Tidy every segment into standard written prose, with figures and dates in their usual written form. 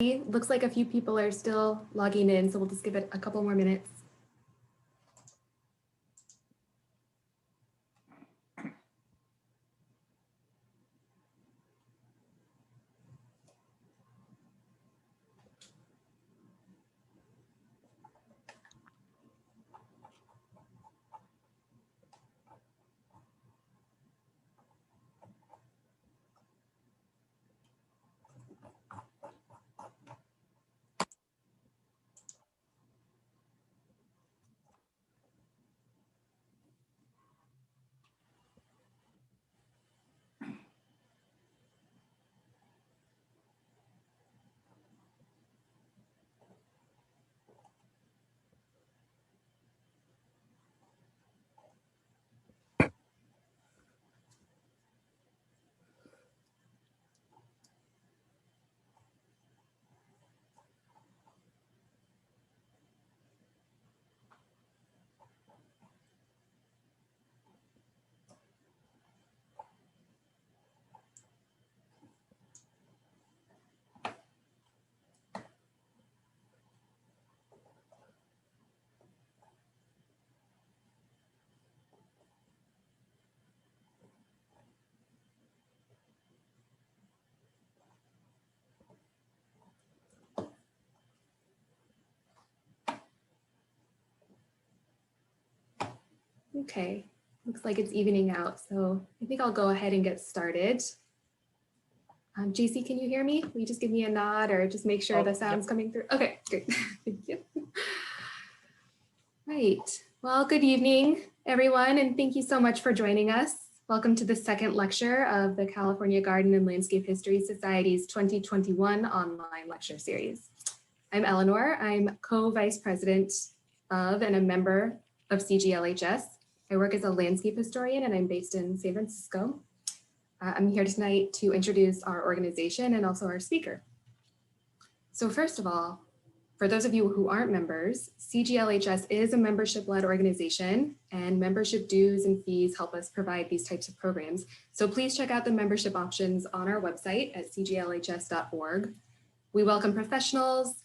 Looks like a few people are still logging in, so we'll just give it a couple more minutes. Okay, looks like it's evening out, so I think I'll go ahead and get started. JC, can you hear me? Will you just give me a nod or just make sure the sound's coming through? Okay, great. Thank you. Right. Well, good evening, everyone, and thank you so much for joining us. Welcome to the second lecture of the California Garden and Landscape History Society's 2021 online lecture series. I'm Eleanor. I'm co-vice president of and a member of CGLHS. I work as a landscape historian and I'm based in San Francisco. I'm here tonight to introduce our organization and also our speaker. So first of all, for those of you who aren't members, CGLHS is a membership-led organization and membership dues and fees help us provide these types of programs. So please check out the membership options on our website at cglhs.org. We welcome professionals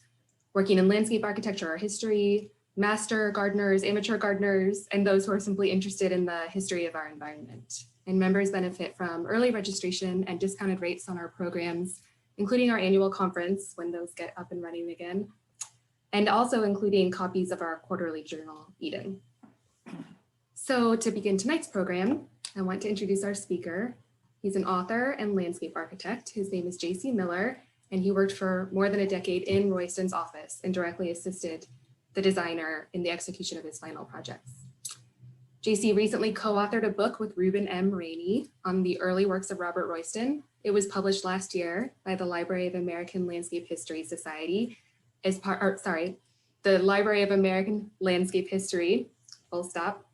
working in landscape architecture or history, master gardeners, amateur gardeners, and those who are simply interested in the history of our environment. And members benefit from early registration and discounted rates on our programs, including our annual conference when those get up and running again, and also including copies of our quarterly journal, Eden. So to begin tonight's program, I want to introduce our speaker. He's an author and landscape architect. His name is JC Miller, and he worked for more than a decade in Royston's office and directly assisted the designer in the execution of his final projects. JC recently co-authored a book with Reuben M. Rainey on the early works of Robert Royston. It was published last year by the Library of American Landscape History Society as part, the Library of American Landscape History, full stop,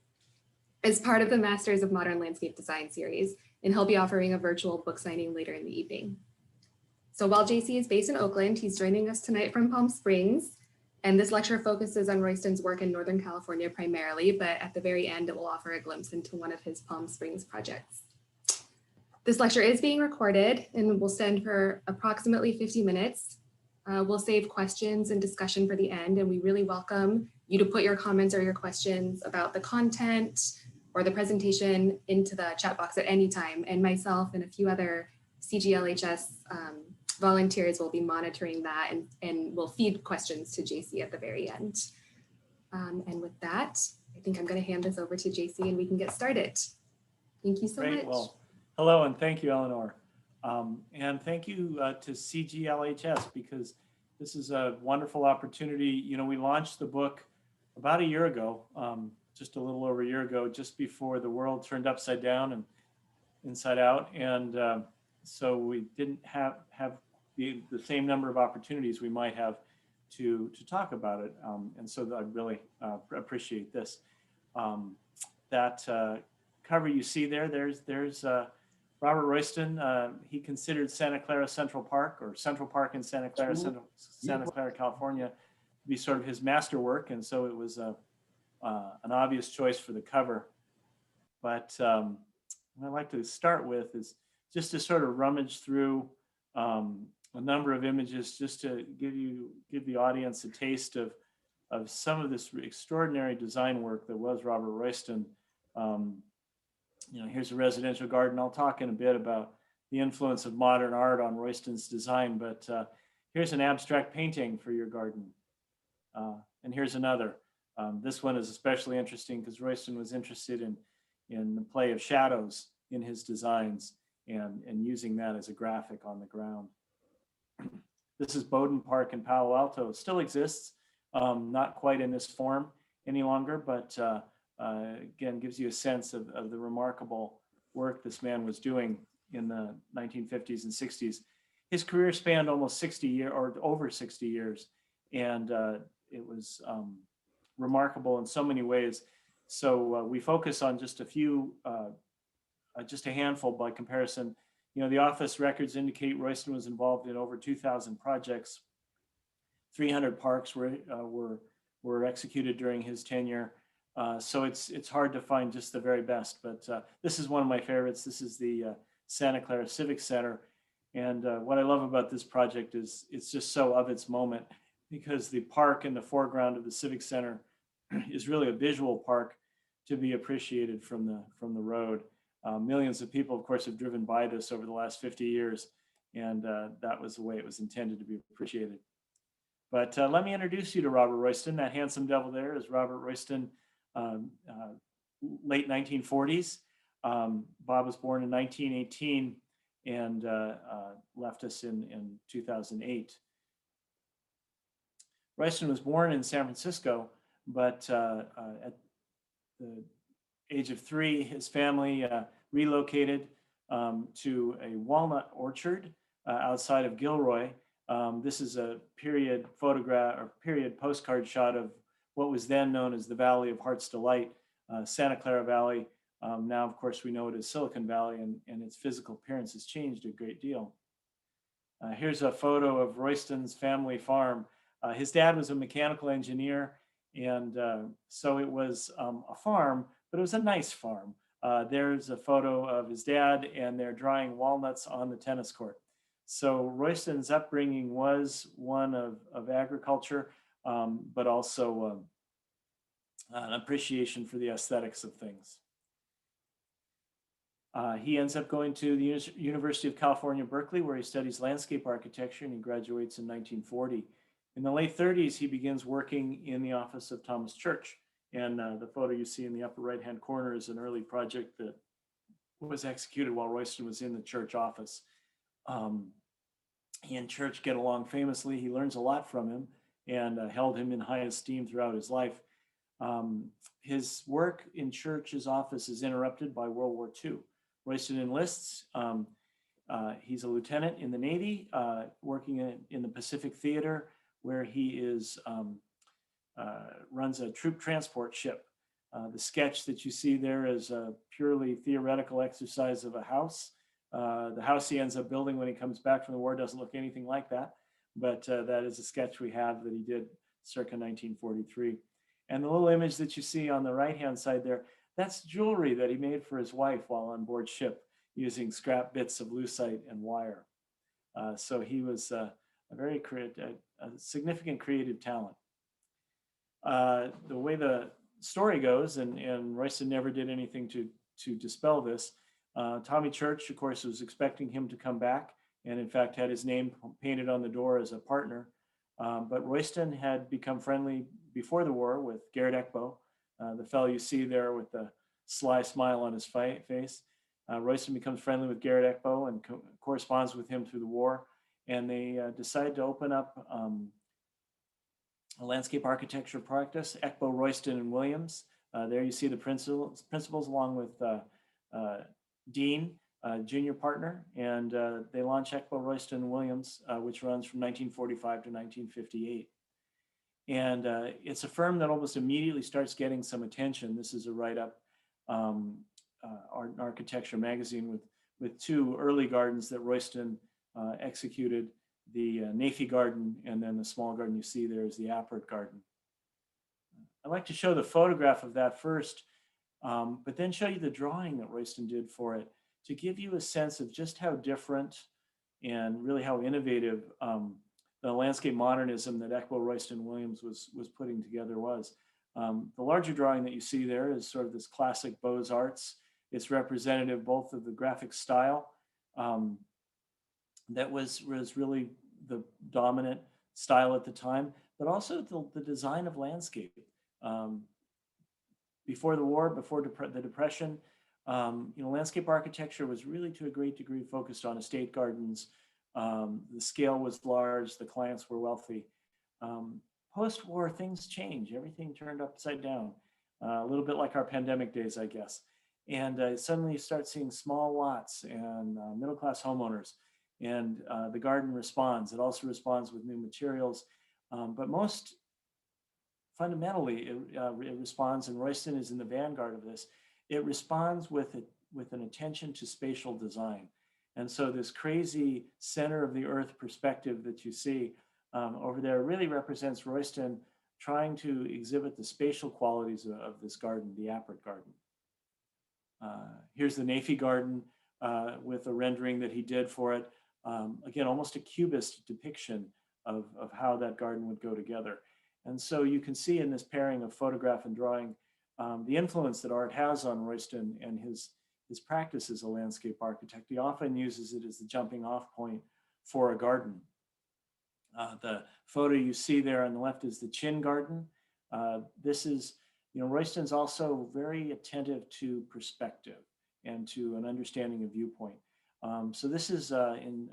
as part of the Masters of Modern Landscape Design series, and he'll be offering a virtual book signing later in the evening. So while JC is based in Oakland, he's joining us tonight from Palm Springs. And this lecture focuses on Royston's work in Northern California primarily, but at the very end, it will offer a glimpse into one of his Palm Springs projects. This lecture is being recorded and will stand for approximately 50 minutes. We'll save questions and discussion for the end, and we really welcome you to put your comments or your questions about the content or the presentation into the chat box at any time. And myself and a few other CGLHS volunteers will be monitoring that and will feed questions to JC at the very end. And with that, I think I'm going to hand this over to JC and we can get started. Thank you so much. Well, hello and thank you, Eleanor. And thank you to CGLHS because this is a wonderful opportunity. You know, we launched the book about a year ago, just a little over a year ago, just before the world turned upside down and inside out. And so we didn't have the same number of opportunities we might have to talk about it. And so I really appreciate this. That cover you see there's Robert Royston. He considered Santa Clara Central Park or Central Park in Santa Clara, Santa Clara, California to be sort of his masterwork. And so it was an obvious choice for the cover. But what I'd like to start with is just to sort of rummage through a number of images just to give the audience a taste of some of this extraordinary design work that was Robert Royston. Here's a residential garden. I'll talk in a bit about the influence of modern art on Royston's design, but here's an abstract painting for your garden. And here's another. This one is especially interesting because Royston was interested in the play of shadows in his designs and using that as a graphic on the ground. This is Bowden Park in Palo Alto. It still exists, not quite in this form any longer, but again, gives you a sense of the remarkable work this man was doing in the 1950s and 60s. His career spanned almost 60 years or over 60 years. And it was remarkable in so many ways. So we focus on just a few, just a handful by comparison. The office records indicate Royston was involved in over 2,000 projects. 300 parks were executed during his tenure. So it's hard to find just the very best, but this is one of my favorites. This is the Santa Clara Civic Center. And what I love about this project is it's just so of its moment, because the park in the foreground of the Civic Center is really a visual park to be appreciated from the road. Millions of people, of course, have driven by this over the last 50 years, and that was the way it was intended to be appreciated. But let me introduce you to Robert Royston. That handsome devil there is Robert Royston, late 1940s. Bob was born in 1918 and left us in 2008. Royston was born in San Francisco, but at the age of 3, his family relocated to a walnut orchard outside of Gilroy. This is a period photograph or period postcard shot of what was then known as the Valley of Heart's Delight, Santa Clara Valley. Now, of course, we know it as Silicon Valley, and its physical appearance has changed a great deal. Here's a photo of Royston's family farm. His dad was a mechanical engineer, and so it was a farm, but it was a nice farm. There's a photo of his dad, and they're drying walnuts on the tennis court. So Royston's upbringing was one of agriculture, but also an appreciation for the aesthetics of things. He ends up going to the University of California, Berkeley, where he studies landscape architecture, and he graduates in 1940. In the late 30s, he begins working in the office of Thomas Church. And the photo you see in the upper right-hand corner is an early project that was executed while Royston was in the Church office. He and Church get along famously. He learns a lot from him and held him in high esteem throughout his life. His work in Church's office is interrupted by World War II. Royston enlists. He's a lieutenant in the Navy, working in the Pacific Theater, where he is runs a troop transport ship. The sketch that you see there is a purely theoretical exercise of a house. The house he ends up building when he comes back from the war doesn't look anything like that, but that is a sketch we have that he did circa 1943. And the little image that you see on the right-hand side there, that's jewelry that he made for his wife while on board ship using scrap bits of lucite and wire. So he was a significant creative talent. The way the story goes, and Royston never did anything to dispel this, Tommy Church, of course, was expecting him to come back, and in fact had his name painted on the door as a partner. But Royston had become friendly before the war with Garrett Ekbo, the fellow you see there with the sly smile on his face. Royston becomes friendly with Garrett Ekbo and corresponds with him through the war. And they decide to open up a landscape architecture practice, Ekbo, Royston, and Williams. There you see the principals along with Dean, junior partner, and they launch Ekbo, Royston, and Williams, which runs from 1945 to 1958. And it's a firm that almost immediately starts getting some attention. This is a write-up, Art and Architecture magazine, with 2 early gardens that Royston executed, the Nafi garden, and then the small garden you see there is the Appert garden. I'd like to show the photograph of that first, but then show you the drawing that Royston did for it to give you a sense of just how different and really how innovative the landscape modernism that Eckbo Royston Williams was putting together was. The larger drawing that you see there is sort of this classic Beaux-Arts. It's representative both of the graphic style that was really the dominant style at the time, but also the design of landscape. Before the war, before the Depression, landscape architecture was really to a great degree focused on estate gardens. The scale was large, the clients were wealthy. Post-war, things changed. Everything turned upside down, a little bit like our pandemic days, I guess. And suddenly you start seeing small lots and middle-class homeowners, and the garden responds. It also responds with new materials, but most fundamentally, it responds, and Royston is in the vanguard of this. It responds with an attention to spatial design. And so this crazy center of the earth perspective that you see over there really represents Royston trying to exhibit the spatial qualities of this garden, the Appert garden. Here's the Naphy garden with a rendering that he did for it. Again, almost a cubist depiction of how that garden would go together. And so you can see in this pairing of photograph and drawing the influence that art has on Royston and his practice as a landscape architect. He often uses it as the jumping off point for a garden. The photo you see there on the left is the Chin garden. This is, Royston's also very attentive to perspective and to an understanding of viewpoint. So this is in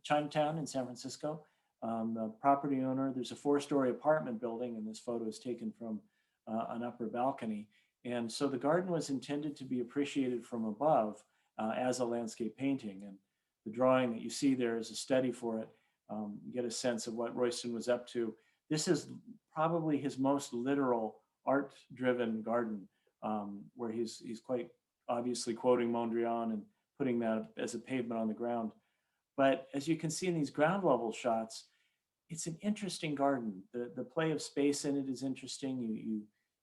Chinatown in San Francisco. The property owner, there's a 4-story apartment building, and this photo is taken from an upper balcony. And so the garden was intended to be appreciated from above as a landscape painting. And the drawing that you see there is a study for it. You get a sense of what Royston was up to. This is probably his most literal art-driven garden, where he's quite obviously quoting Mondrian and putting that as a pavement on the ground. But as you can see in these ground level shots, it's an interesting garden. The play of space in it is interesting.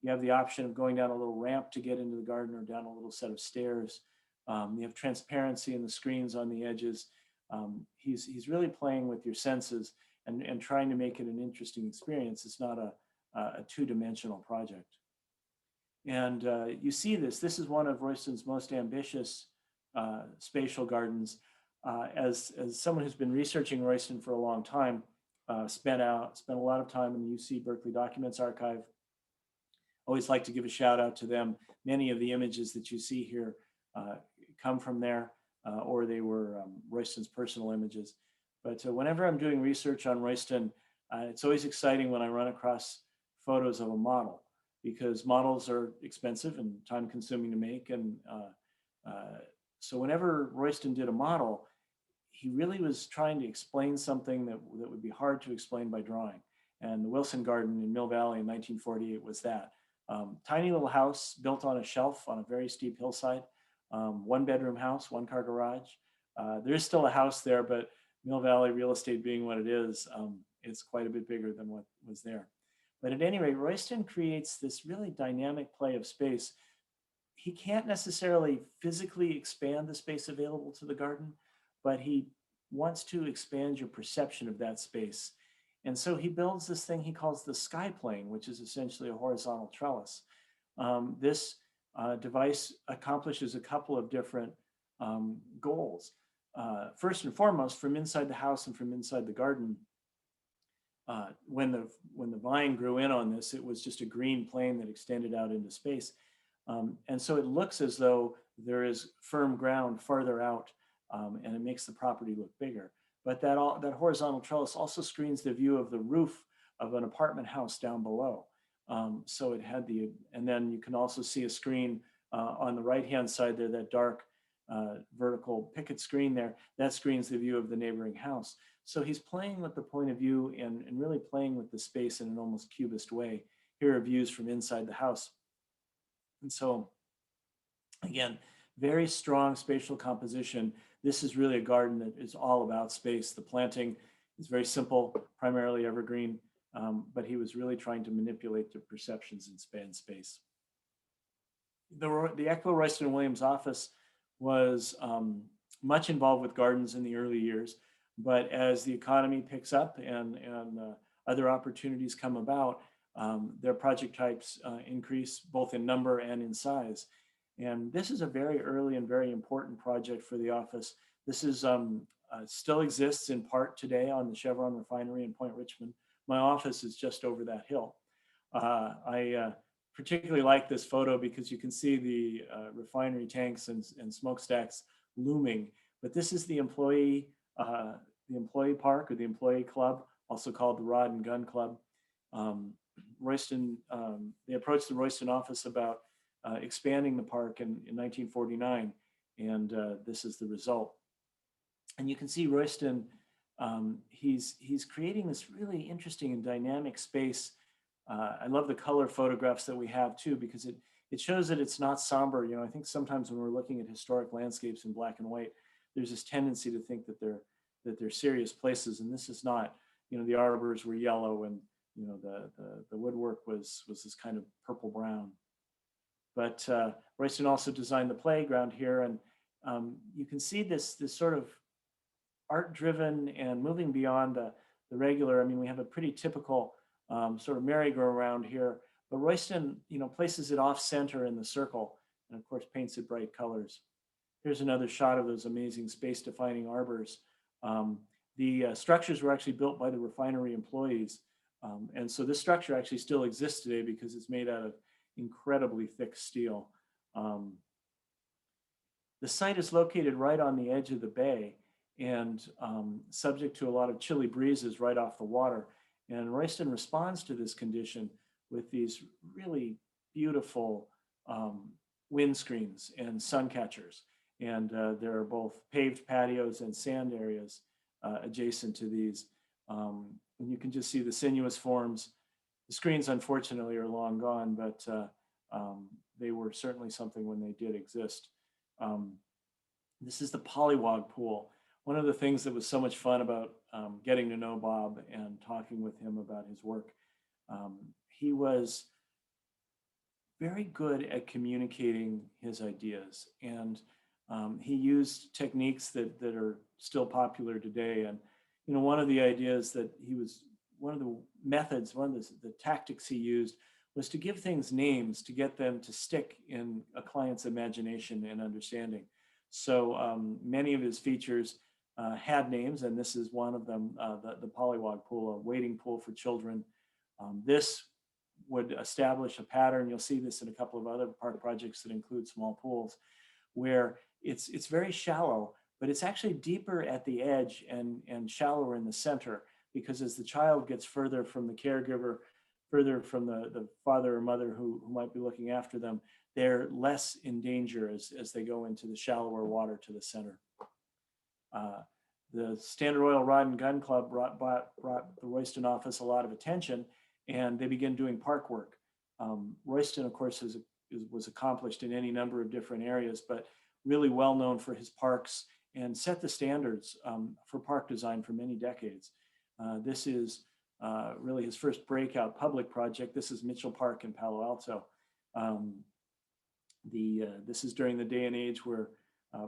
You have the option of going down a little ramp to get into the garden or down a little set of stairs. You have transparency in the screens on the edges. He's really playing with your senses and trying to make it an interesting experience. It's not a two-dimensional project. And you see this. This is one of Royston's most ambitious spatial gardens. As someone who's been researching Royston for a long time, spent a lot of time in the UC Berkeley Documents Archive. Always like to give a shout out to them. Many of the images that you see here come from there, or they were Royston's personal images. But whenever I'm doing research on Royston, it's always exciting when I run across photos of a model, because models are expensive and time consuming to make. And so whenever Royston did a model, he really was trying to explain something that would be hard to explain by drawing. And the Wilson Garden in Mill Valley in 1948 was that. Tiny little house built on a shelf on a very steep hillside, 1-bedroom house, 1-car garage. There is still a house there, but Mill Valley real estate being what it is, it's quite a bit bigger than what was there. But at any rate, Royston creates this really dynamic play of space. He can't necessarily physically expand the space available to the garden, but he wants to expand your perception of that space. And so he builds this thing he calls the sky plane, which is essentially a horizontal trellis. This device accomplishes a couple of different goals. First and foremost, from inside the house and from inside the garden, when the vine grew in on this, it was just a green plane that extended out into space. And so it looks as though there is firm ground farther out, and it makes the property look bigger. But that horizontal trellis also screens the view of the roof of an apartment house down below. So it had and then you can also see a screen on the right-hand side there, that dark vertical picket screen there, that screens the view of the neighboring house. So he's playing with the point of view and really playing with the space in an almost cubist way. Here are views from inside the house. And so, again, very strong spatial composition. This is really a garden that is all about space. The planting is very simple, primarily evergreen, but he was really trying to manipulate the perceptions in space. The Eckbo Royston Williams office was much involved with gardens in the early years. But as the economy picks up and other opportunities come about, their project types increase both in number and in size. And this is a very early and very important project for the office. This is still exists in part today on the Chevron refinery in Point Richmond. My office is just over that hill. I particularly like this photo because you can see the refinery tanks and smokestacks looming. But this is the employee park or the employee club, also called the Rod and Gun Club. Royston, they approached the Royston office about expanding the park in 1949, and this is the result. And you can see Royston, he's creating this really interesting and dynamic space. I love the color photographs that we have too, because it shows that it's not somber. You know, I think sometimes when we're looking at historic landscapes in black and white, there's this tendency to think that they're serious places, and this is not. You know, the arbors were yellow, and you know the woodwork was this kind of purple brown. But Royston also designed the playground here, and you can see this sort of art-driven and moving beyond the regular. I mean, we have a pretty typical sort of merry-go-round here, but Royston, you know, places it off-center in the circle, and of course paints it bright colors. Here's another shot of those amazing space-defining arbors. The structures were actually built by the refinery employees, and so this structure actually still exists today because it's made out of incredibly thick steel. The site is located right on the edge of the bay and subject to a lot of chilly breezes right off the water. And Royston responds to this condition with these really beautiful windscreens and sun catchers. And there are both paved patios and sand areas adjacent to these. And you can just see the sinuous forms. The screens, unfortunately, are long gone, but they were certainly something when they did exist. This is the polywog pool. One of the things that was so much fun about getting to know Bob and talking with him about his work, he was very good at communicating his ideas, and he used techniques that are still popular today. And you know, one of the ideas that one of the methods, one of the tactics he used was to give things names to get them to stick in a client's imagination and understanding. So many of his features had names, and this is one of them, the polywog pool, a wading pool for children. This would establish a pattern. You'll see this in a couple of other park projects that include small pools, where it's very shallow, but it's actually deeper at the edge and shallower in the center, because as the child gets further from the caregiver, further from the father or mother who might be looking after them, they're less in danger as they go into the shallower water to the center. The Standard Oil Rod and Gun Club brought the Royston office a lot of attention, and they began doing park work. Royston, of course, was accomplished in any number of different areas, but really well known for his parks and set the standards for park design for many decades. This is really his first breakout public project. This is Mitchell Park in Palo Alto. This is during the day and age where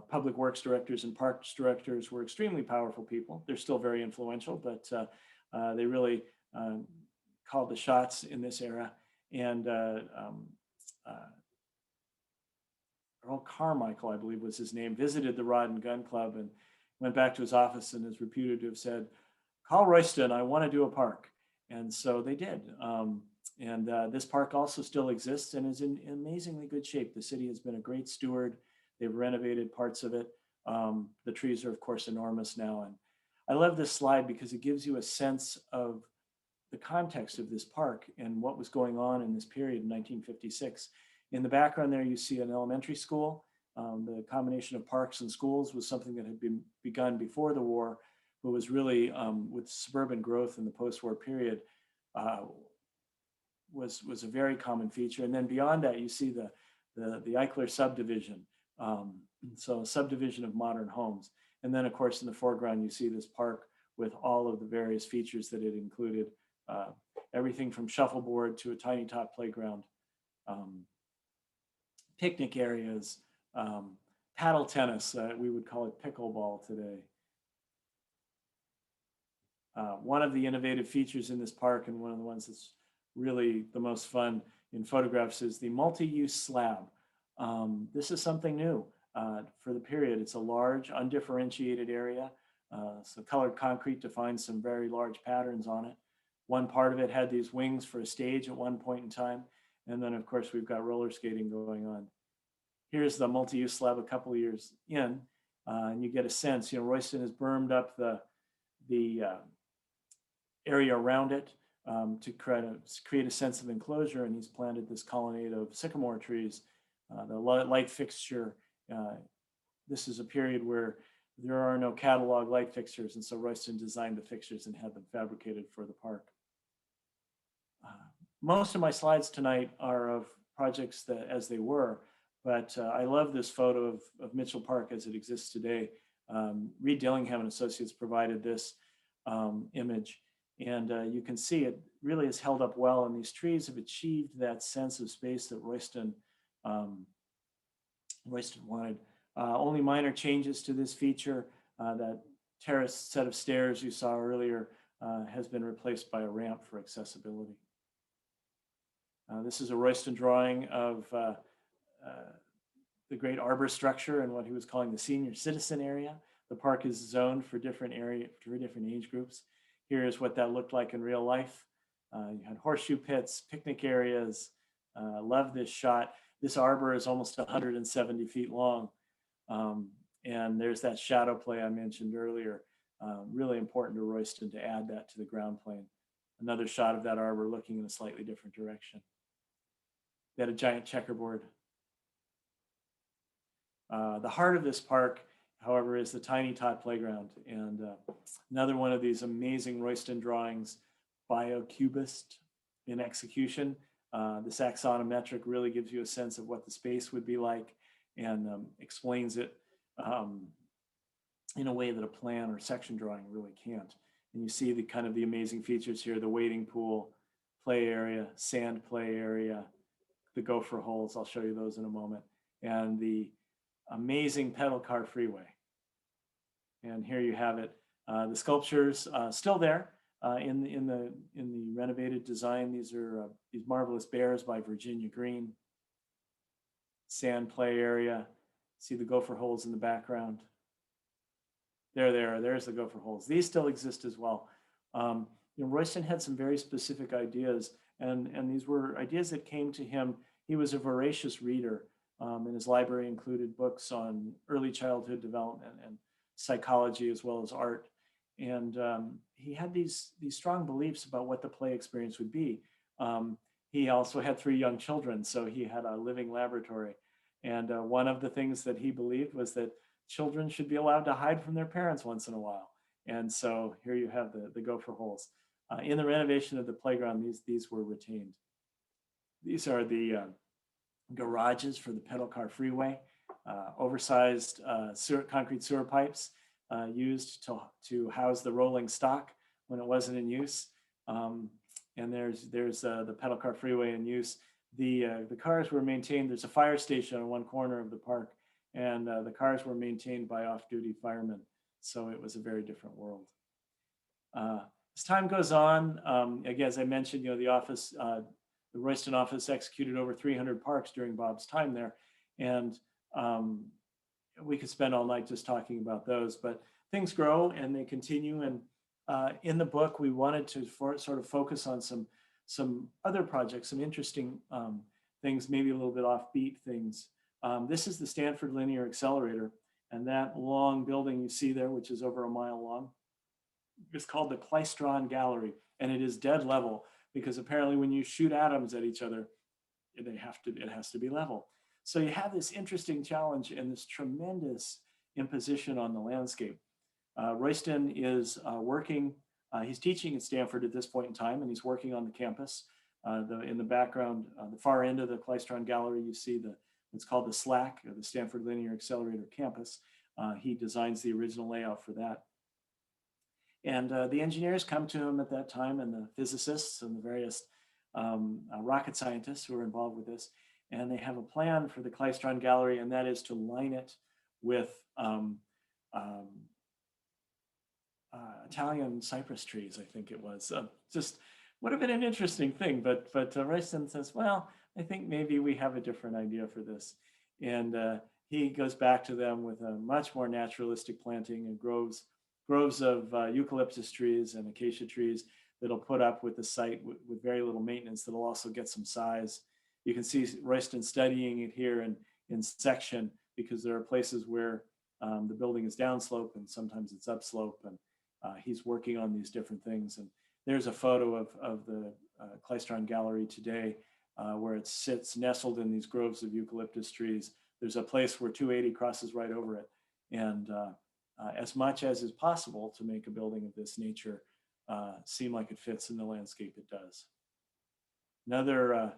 public works directors and parks directors were extremely powerful people. They're still very influential, but they really called the shots in this era. And Earl Carmichael, I believe was his name, visited the Rod and Gun Club and went back to his office and is reputed to have said, "Call Royston, I want to do a park." And so they did. This park also still exists and is in amazingly good shape. The city has been a great steward. They've renovated parts of it. The trees are, of course, enormous now. And I love this slide because it gives you a sense of the context of this park and what was going on in this period in 1956. In the background there, you see an elementary school. The combination of parks and schools was something that had been begun before the war, but was really, with suburban growth in the post-war period, was a very common feature. And then beyond that, you see the Eichler subdivision. So a subdivision of modern homes. And then of course, in the foreground, you see this park with all of the various features that it included, everything from shuffleboard to a tiny top playground, picnic areas, paddle tennis, we would call it pickleball today. One of the innovative features in this park, and one of the ones that's really the most fun in photographs, is the multi-use slab. This is something new for the period. It's a large, undifferentiated area. So colored concrete defines some very large patterns on it. One part of it had these wings for a stage at one point in time. And then, of course, we've got roller skating going on. Here's the multi-use slab a couple of years in, and you get a sense, Royston has bermed up the area around it to create a sense of enclosure, and he's planted this colonnade of sycamore trees. The light fixture, this is a period where there are no catalog light fixtures, and so Royston designed the fixtures and had them fabricated for the park. Most of my slides tonight are of projects that as they were, but I love this photo of Mitchell Park as it exists today. Reed Dillingham and Associates provided this image, and you can see it really has held up well, and these trees have achieved that sense of space that Royston wanted. Only minor changes to this feature. That terraced set of stairs you saw earlier has been replaced by a ramp for accessibility. This is a Royston drawing of the great arbor structure and what he was calling the senior citizen area. The park is zoned for different age groups. Here is what that looked like in real life. You had horseshoe pits, picnic areas. Love this shot. This arbor is almost 170 feet long. And there's that shadow play I mentioned earlier. Really important to Royston to add that to the ground plane. Another shot of that arbor looking in a slightly different direction. They had a giant checkerboard. The heart of this park, however, is the Tiny Tot Playground. And another one of these amazing Royston drawings by a cubist in execution. This axonometric really gives you a sense of what the space would be like and explains it in a way that a plan or section drawing really can't. And you see the kind of the amazing features here, the wading pool, play area, sand play area, the gopher holes, I'll show you those in a moment, and the amazing pedal car freeway. And here you have it. The sculptures still there in the renovated design. These are these marvelous bears by Virginia Green. Sand play area. See the gopher holes in the background. There's the gopher holes. These still exist as well. Royston had some very specific ideas, and these were ideas that came to him. He was a voracious reader, and his library included books on early childhood development and psychology as well as art. And he had these strong beliefs about what the play experience would be. He also had 3 young children, so he had a living laboratory. And one of the things that he believed was that children should be allowed to hide from their parents once in a while. And so here you have the gopher holes. In the renovation of the playground, these were retained. These are the garages for the pedal car freeway, oversized concrete sewer pipes used to house the rolling stock when it wasn't in use. And there's the pedal car freeway in use. The cars were maintained. There's a fire station on one corner of the park, and the cars were maintained by off-duty firemen. So it was a very different world. As time goes on, again, as I mentioned, the office, the Royston office executed over 300 parks during Bob's time there. And we could spend all night just talking about those, but things grow and they continue. And in the book, we wanted to sort of focus on some other projects, some interesting things, maybe a little bit offbeat things. This is the Stanford Linear Accelerator, and that long building you see there, which is over a mile long, is called the Klystron Gallery, and it is dead level because apparently when you shoot atoms at each other, it has to be level. So you have this interesting challenge and this tremendous imposition on the landscape. Royston is working. He's teaching at Stanford at this point in time, and he's working on the campus. In the background, the far end of the Klystron Gallery, you see what's called the SLAC, or the Stanford Linear Accelerator Campus. He designs the original layout for that. And the engineers come to him at that time, and the physicists and the various rocket scientists who are involved with this. And they have a plan for the Klystron Gallery, and that is to line it with Italian cypress trees, I think it was. Just would have been an interesting thing, but Royston says, well, I think maybe we have a different idea for this. And he goes back to them with a much more naturalistic planting and groves of eucalyptus trees and acacia trees that'll put up with the site with very little maintenance, that'll also get some size. You can see Royston studying it here in section, because there are places where the building is downslope and sometimes it's upslope, and he's working on these different things. And there's a photo of the Klystron Gallery today, where it sits nestled in these groves of eucalyptus trees. There's a place where 280 crosses right over it. And as much as is possible to make a building of this nature seem like it fits in the landscape, it does. Another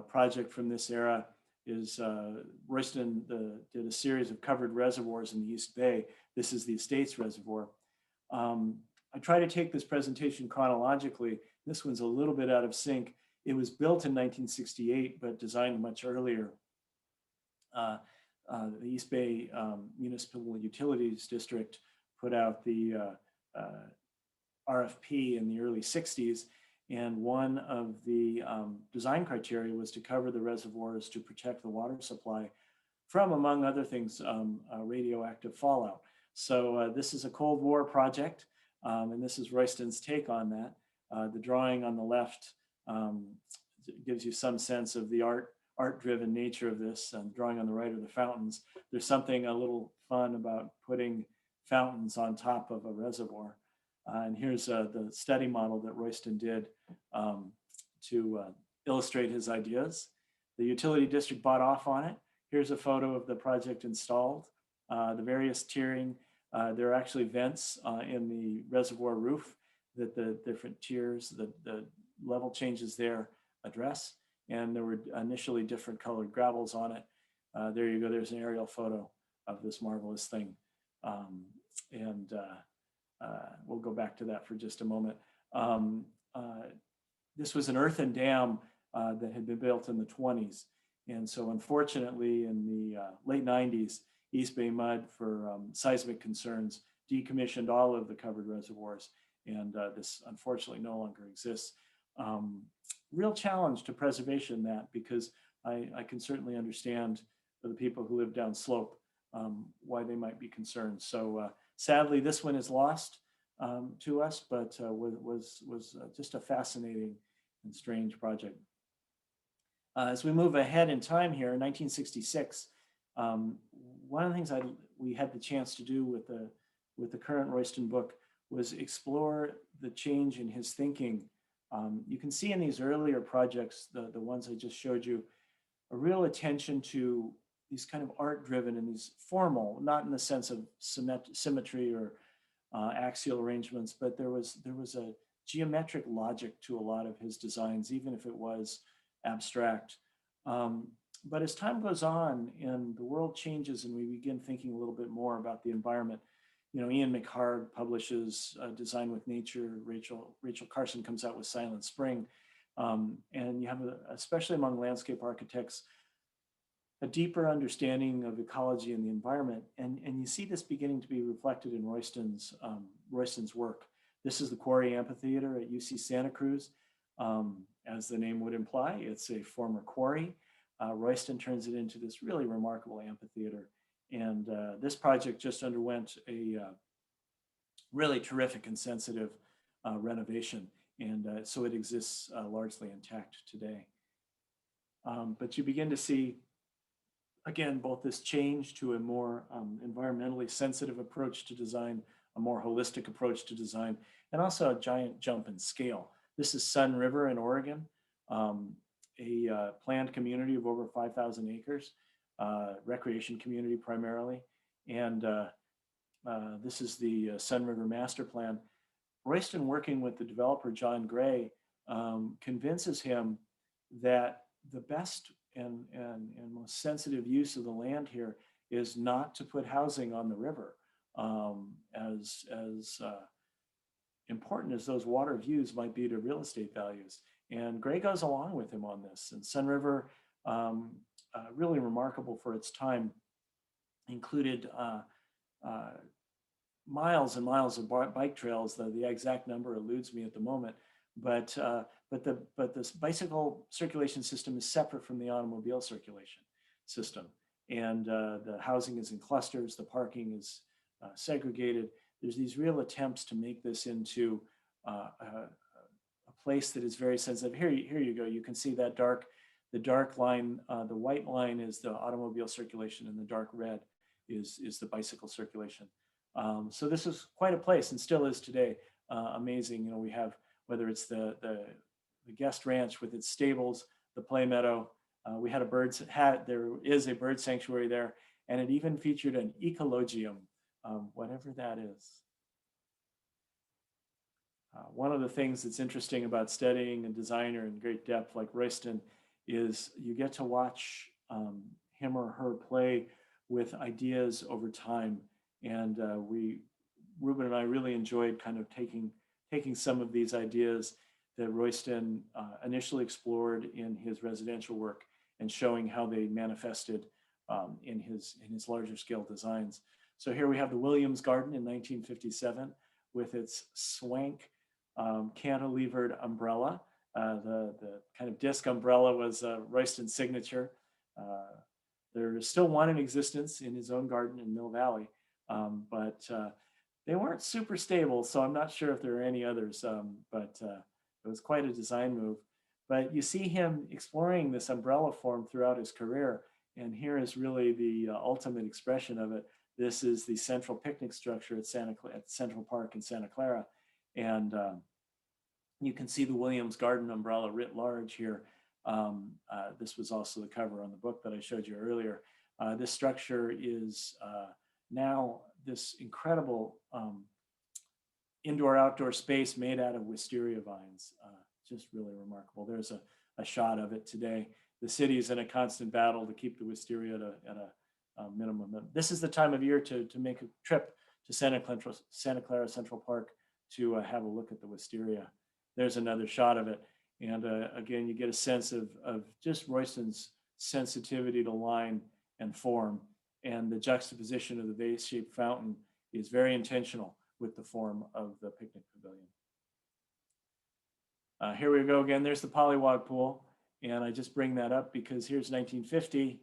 project from this era is Royston did a series of covered reservoirs in the East Bay. This is the Estates Reservoir. I try to take this presentation chronologically. This one's a little bit out of sync. It was built in 1968, but designed much earlier. The East Bay Municipal Utilities District put out the RFP in the early 60s. And one of the design criteria was to cover the reservoirs to protect the water supply from, among other things, radioactive fallout. So this is a Cold War project, and this is Royston's take on that. The drawing on the left gives you some sense of the art-driven nature of this. And the drawing on the right are the fountains. There's something a little fun about putting fountains on top of a reservoir. And here's the study model that Royston did to illustrate his ideas. The utility district bought off on it. Here's a photo of the project installed. The various tiering, there are actually vents in the reservoir roof that the different tiers, the level changes there address. And there were initially different colored gravels on it. There you go, there's an aerial photo of this marvelous thing. We'll go back to that for just a moment. This was an earthen dam that had been built in the 20s. And so unfortunately in the late 90s, East Bay Mud, for seismic concerns, decommissioned all of the covered reservoirs. And this unfortunately no longer exists. Real challenge to preservation, that, because I can certainly understand for the people who live downslope why they might be concerned. So sadly, this one is lost to us, but was just a fascinating and strange project. As we move ahead in time here, in 1966, one of the things we had the chance to do with the current Royston book was explore the change in his thinking. You can see in these earlier projects, the ones I just showed you, a real attention to these kind of art-driven and these formal, not in the sense of symmetry or axial arrangements, but there was a geometric logic to a lot of his designs, even if it was abstract. But as time goes on and the world changes and we begin thinking a little bit more about the environment, Ian McHarg publishes Design with Nature. Rachel Carson comes out with Silent Spring. And you have, especially among landscape architects, a deeper understanding of ecology and the environment. And you see this beginning to be reflected in Royston's work. This is the Quarry Amphitheater at UC Santa Cruz. As the name would imply, it's a former quarry. Royston turns it into this really remarkable amphitheater. And this project just underwent a really terrific and sensitive renovation. And so it exists largely intact today. But you begin to see, again, both this change to a more environmentally sensitive approach to design, a more holistic approach to design, and also a giant jump in scale. This is Sun River in Oregon, a planned community of over 5,000 acres. Recreation community primarily. And this is the Sun River Master Plan. Royston, working with the developer, John Gray, convinces him that the best and most sensitive use of the land here is not to put housing on the river. As important as those water views might be to real estate values. And Gray goes along with him on this. And Sun River, really remarkable for its time, included miles and miles of bike trails. The exact number eludes me at the moment, but this bicycle circulation system is separate from the automobile circulation system, and the housing is in clusters, the parking is segregated. There's these real attempts to make this into a place that is very sensitive. Here you go. You can see that the dark line, the white line is the automobile circulation, and the dark red is the bicycle circulation. So this is quite a place, and still is today. Amazing. You know, we have, whether it's the guest ranch with its stables, the play meadow. We had there is a bird sanctuary there, and it even featured an ecologium, whatever that is. One of the things that's interesting about studying a designer in great depth like Royston is you get to watch him or her play with ideas over time. And Ruben and I really enjoyed kind of taking some of these ideas that Royston initially explored in his residential work and showing how they manifested in his larger scale designs. So here we have the Williams Garden in 1957 with its swank cantilevered umbrella. The kind of disc umbrella was Royston's signature. There is still one in existence in his own garden in Mill Valley, but they weren't super stable, so I'm not sure if there are any others, but it was quite a design move. But you see him exploring this umbrella form throughout his career, and here is really the ultimate expression of it. This is the central picnic structure at Central Park in Santa Clara, and you can see the Williams Garden umbrella writ large here. This was also the cover on the book that I showed you earlier. This structure is now this incredible indoor-outdoor space made out of wisteria vines. Just really remarkable. There's a shot of it today. The city is in a constant battle to keep the wisteria at a minimum. This is the time of year to make a trip to Santa Clara Central Park to have a look at the wisteria. There's another shot of it. And again, you get a sense of just Royston's sensitivity to line and form. And the juxtaposition of the vase-shaped fountain is very intentional with the form of the picnic pavilion. Here we go again. There's the Pollywog Pool. And I just bring that up because here's 1950.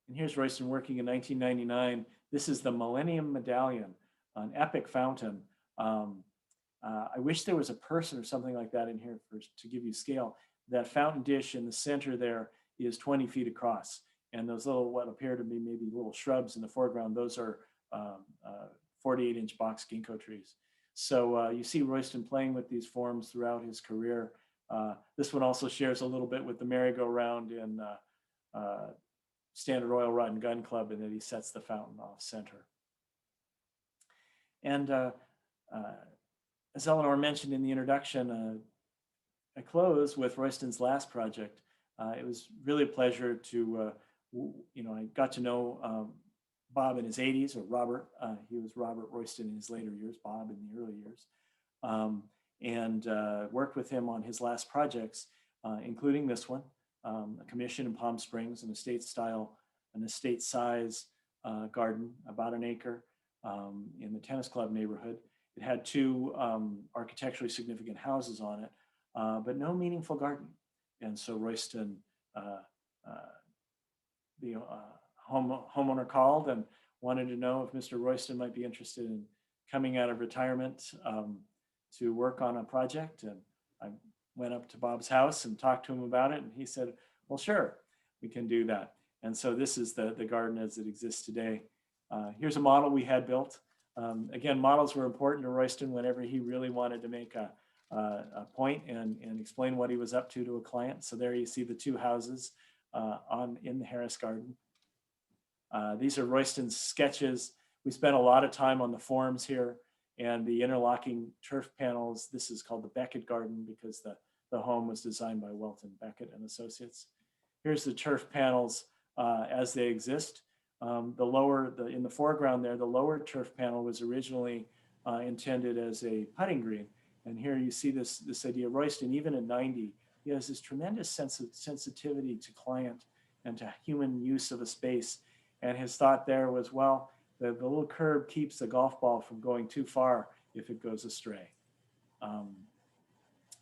And here's Royston working in 1999. This is the Millennium Medallion, an epic fountain. I wish there was a person or something like that in here to give you scale. That fountain dish in the center there is 20 feet across. And those little, what appear to be maybe little shrubs in the foreground, those are 48-inch box ginkgo trees. So you see Royston playing with these forms throughout his career. This one also shares a little bit with the merry-go-round in Standard Oil Rod and Gun Club, and that he sets the fountain off center. And as Eleanor mentioned in the introduction, I close with Royston's last project. It was really a pleasure to, I got to know Bob in his 80s, or Robert. He was Robert Royston in his later years, Bob in the early years, and worked with him on his last projects, including this one, a commission in Palm Springs, an estate size garden, about an acre in the tennis club neighborhood. It had two architecturally significant houses on it, but no meaningful garden. And so Royston, the homeowner called and wanted to know if Mr. Royston might be interested in coming out of retirement to work on a project. And I went up to Bob's house and talked to him about it. And he said, well, sure, we can do that. And so this is the garden as it exists today. Here's a model we had built. Again, models were important to Royston whenever he really wanted to make a point and explain what he was up to a client. So there you see the two houses in the Harris Garden. These are Royston's sketches. We spent a lot of time on the forms here and the interlocking turf panels. This is called the Beckett Garden because the home was designed by Welton Beckett and Associates. Here's the turf panels as they exist. In the foreground there, the lower turf panel was originally intended as a putting green. And here you see this idea of Royston, even at 90, he has this tremendous sensitivity to client and to human use of a space. And his thought there was, well, the little curb keeps the golf ball from going too far if it goes astray.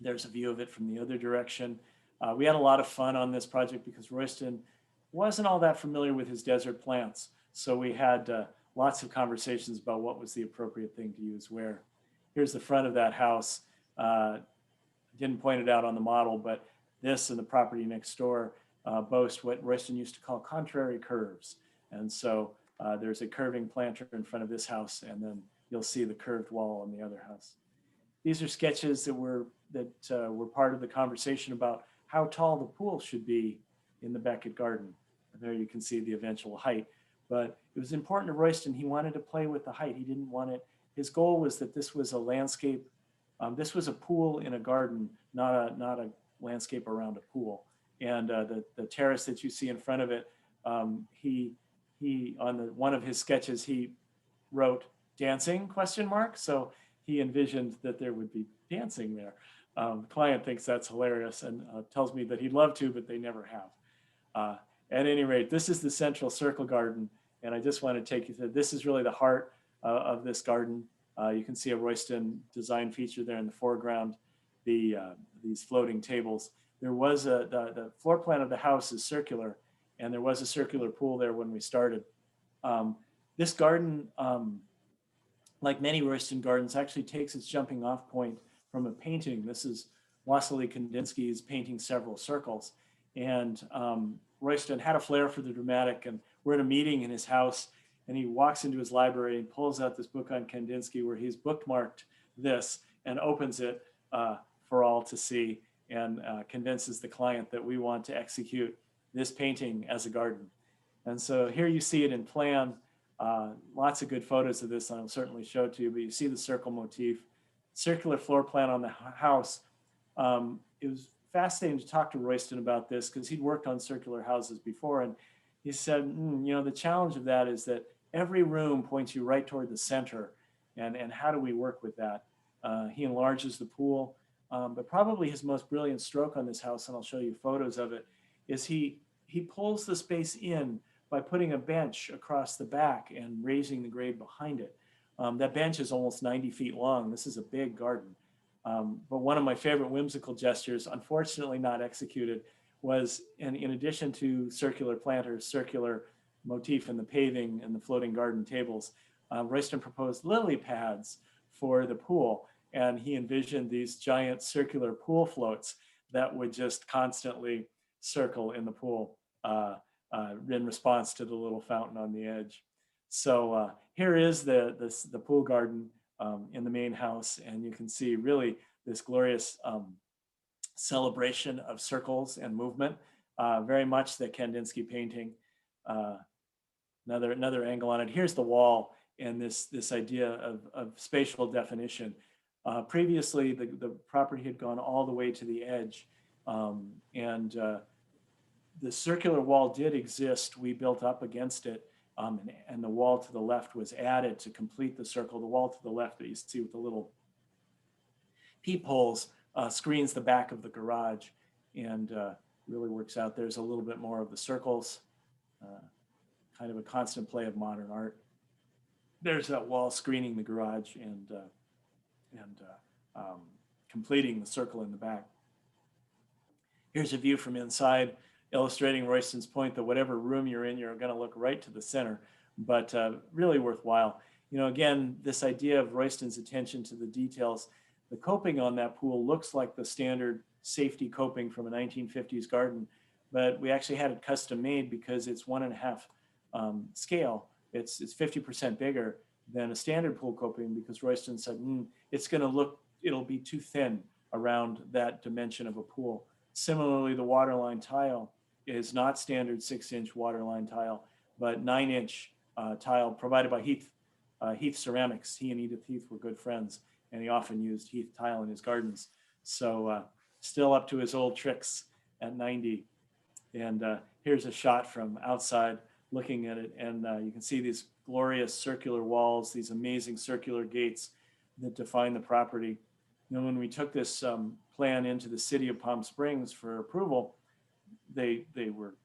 There's a view of it from the other direction. We had a lot of fun on this project because Royston wasn't all that familiar with his desert plants. So we had lots of conversations about what was the appropriate thing to use where. Here's the front of that house. Didn't point it out on the model, but this and the property next door boast what Royston used to call contrary curves. And so there's a curving planter in front of this house, and then you'll see the curved wall on the other house. These are sketches that were part of the conversation about how tall the pool should be in the Beckett Garden. And there you can see the eventual height. But it was important to Royston. He wanted to play with the height. He didn't want it. His goal was that this was a landscape. This was a pool in a garden, not a landscape around a pool. And the terrace that you see in front of it, he on one of his sketches, he wrote dancing ? So he envisioned that there would be dancing there. The client thinks that's hilarious and tells me that he'd love to, but they never have. At any rate, this is the central circle garden. And I just want to take you through, this is really the heart of this garden. You can see a Royston design feature there in the foreground, these floating tables. There was the floor plan of the house is circular, and there was a circular pool there when we started. This garden, like many Royston gardens, actually takes its jumping off point from a painting. This is Wassily Kandinsky's painting Several Circles. And Royston had a flair for the dramatic, and we're at a meeting in his house, and he walks into his library and pulls out this book on Kandinsky where he's bookmarked this and opens it for all to see and convinces the client that we want to execute this painting as a garden. And so here you see it in plan. Lots of good photos of this, and I'll certainly show it to you, but you see the circle motif, circular floor plan on the house. It was fascinating to talk to Royston about this because he'd worked on circular houses before, and he said, you know, the challenge of that is that every room points you right toward the center, and how do we work with that? He enlarges the pool, but probably his most brilliant stroke on this house, and I'll show you photos of it, is he pulls the space in by putting a bench across the back and raising the grade behind it. That bench is almost 90 feet long. This is a big garden. But one of my favorite whimsical gestures, unfortunately not executed, was in addition to circular planters, circular motif in the paving and the floating garden tables, Royston proposed lily pads for the pool. And he envisioned these giant circular pool floats that would just constantly circle in the pool in response to the little fountain on the edge. So here is the pool garden in the main house, and you can see really this glorious celebration of circles and movement, very much the Kandinsky painting. Another angle on it. Here's the wall and this idea of spatial definition. Previously, the property had gone all the way to the edge, and the circular wall did exist. We built up against it, and the wall to the left was added to complete the circle. The wall to the left that you see with the little peepholes screens the back of the garage, and really works out. There's a little bit more of the circles, kind of a constant play of modern art. There's that wall screening the garage and completing the circle in the back. Here's a view from inside, illustrating Royston's point that whatever room you're in, you're going to look right to the center, but really worthwhile. You know, again, this idea of Royston's attention to the details, the coping on that pool looks like the standard safety coping from a 1950s garden, but we actually had it custom made because it's 1.5 scale. It's 50% bigger than a standard pool coping because Royston said, it's going to look, it'll be too thin around that dimension of a pool. Similarly, the waterline tile is not standard 6-inch waterline tile, but 9-inch tile provided by Heath Ceramics. He and Edith Heath were good friends, and he often used Heath tile in his gardens. So still up to his old tricks at 90. And here's a shot from outside looking at it, and you can see these glorious circular walls, these amazing circular gates that define the property. You know, when we took this plan into the city of Palm Springs for approval, they were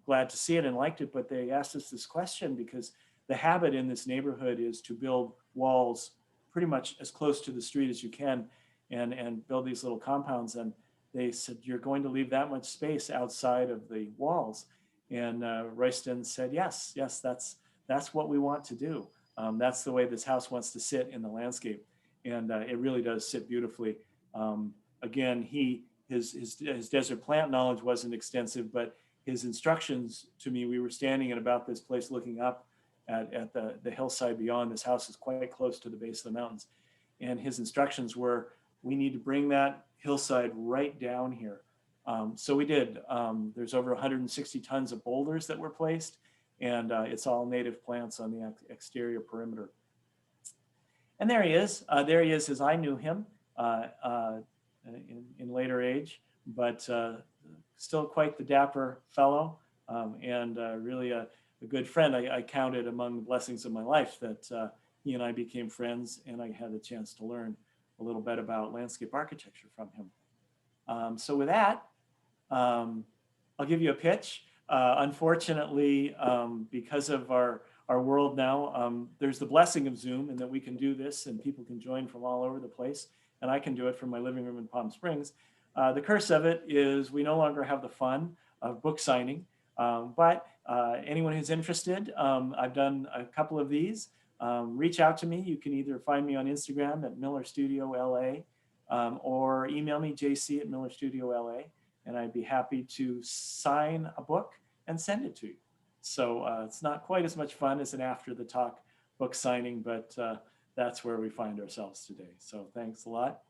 glad to see it and liked it, but they asked us this question because the habit in this neighborhood is to build walls pretty much as close to the street as you can, and build these little compounds. And they said, you're going to leave that much space outside of the walls. And Royston said, yes, that's what we want to do. That's the way this house wants to sit in the landscape. And it really does sit beautifully. Again, his desert plant knowledge wasn't extensive, but his instructions to me, we were standing at about this place looking up at the hillside beyond. This house is quite close to the base of the mountains. And his instructions were, we need to bring that hillside right down here. So we did. There's over 160 tons of boulders that were placed, and it's all native plants on the exterior perimeter. And there he is. There he is as I knew him in later age, but still quite the dapper fellow, and really a good friend. I counted among the blessings of my life that he and I became friends, and I had a chance to learn a little bit about landscape architecture from him. So with that, I'll give you a pitch. Unfortunately, because of our world now, there's the blessing of Zoom, and that we can do this and people can join from all over the place, and I can do it from my living room in Palm Springs. The curse of it is we no longer have the fun of book signing, but anyone who's interested, I've done a couple of these. Reach out to me. You can either find me on Instagram at Miller Studio LA, or email me jc@Miller Studio LA, and I'd be happy to sign a book and send it to you. So it's not quite as much fun as an after the talk book signing, but that's where we find ourselves today. So thanks a lot.